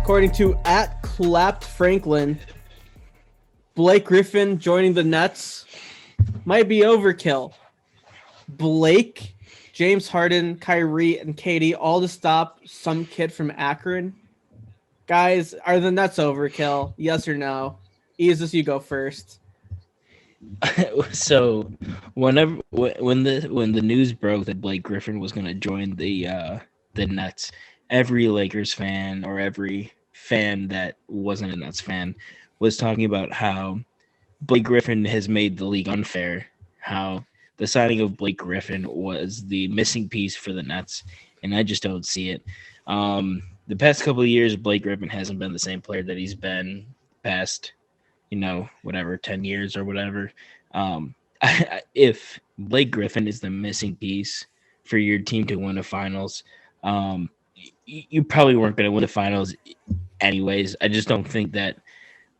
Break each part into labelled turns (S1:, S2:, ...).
S1: According to @ClappedFranklin, Blake Griffin joining the Nets might be overkill. Blake, James Harden, Kyrie, and Katie all to stop some kid from Akron. Guys, are the Nets overkill? Yes or no? Easus, you go first.
S2: So, when the news broke that Blake Griffin was going to join the Nets, every Lakers fan or every fan that wasn't a Nets fan was talking about how Blake Griffin has made the league unfair, how the signing of Blake Griffin was the missing piece for the Nets, and I just don't see it. The past couple of years, Blake Griffin hasn't been the same player that he's been past, 10 years or whatever. If Blake Griffin is the missing piece for your team to win the finals, you probably weren't going to win the finals anyways. I just don't think that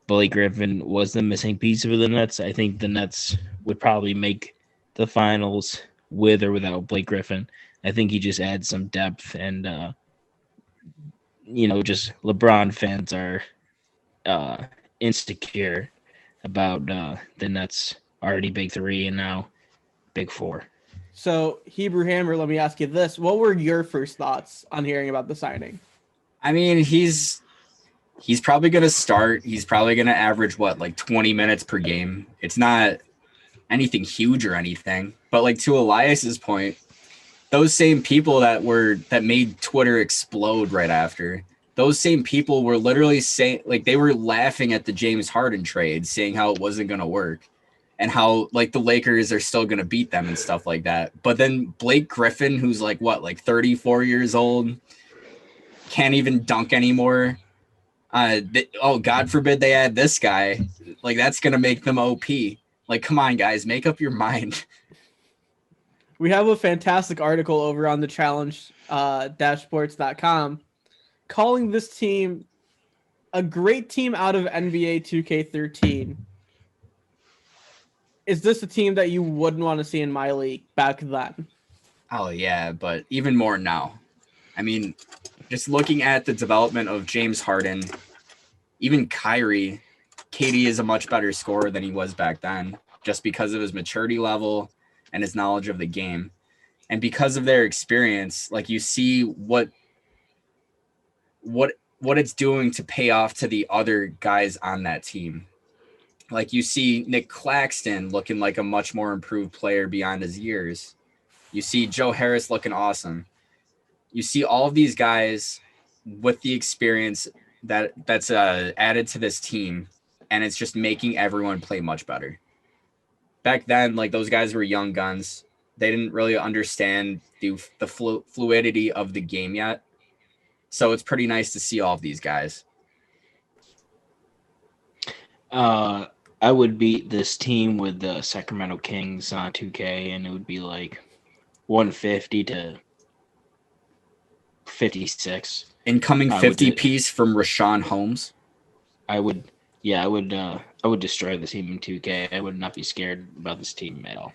S2: Blake Griffin was the missing piece for the Nets. I think the Nets would probably make the finals with or without Blake Griffin. I think he just adds some depth, and just LeBron fans are insecure about the Nets already big three and now big four.
S1: So, Hebrew Hammer, let me ask you this. What were your first thoughts on hearing about the signing?
S3: I mean, he's probably going to start. He's probably going to average, 20 minutes per game. It's not anything huge or anything. But, to Elias's point, those same people that made Twitter explode right after, those same people were literally saying, they were laughing at the James Harden trade, saying how it wasn't going to work and how, the Lakers are still going to beat them and stuff like that. But then Blake Griffin, who's 34 years old, can't even dunk anymore. God forbid they add this guy. That's going to make them OP. Come on, guys, make up your mind.
S1: We have a fantastic article over on the challenge-sports.com calling this team a great team out of NBA 2K13. Is this a team that you wouldn't want to see in my league back then?
S3: Oh, yeah, but even more now. I mean, just looking at the development of James Harden, even Kyrie, KD is a much better scorer than he was back then, just because of his maturity level and his knowledge of the game. And because of their experience, you see what it's doing to pay off to the other guys on that team. You see Nick Claxton looking like a much more improved player beyond his years. You see Joe Harris looking awesome. You see all of these guys with the experience that's added to this team, and it's just making everyone play much better. Back then, those guys were young guns. They didn't really understand the fluidity of the game yet. So it's pretty nice to see all of these guys.
S2: I would beat this team with the Sacramento Kings on 2K, and it would be 150 to 56.
S3: Incoming 50 piece from Rashawn Holmes.
S2: I would destroy the team in 2K. I would not be scared about this team at all.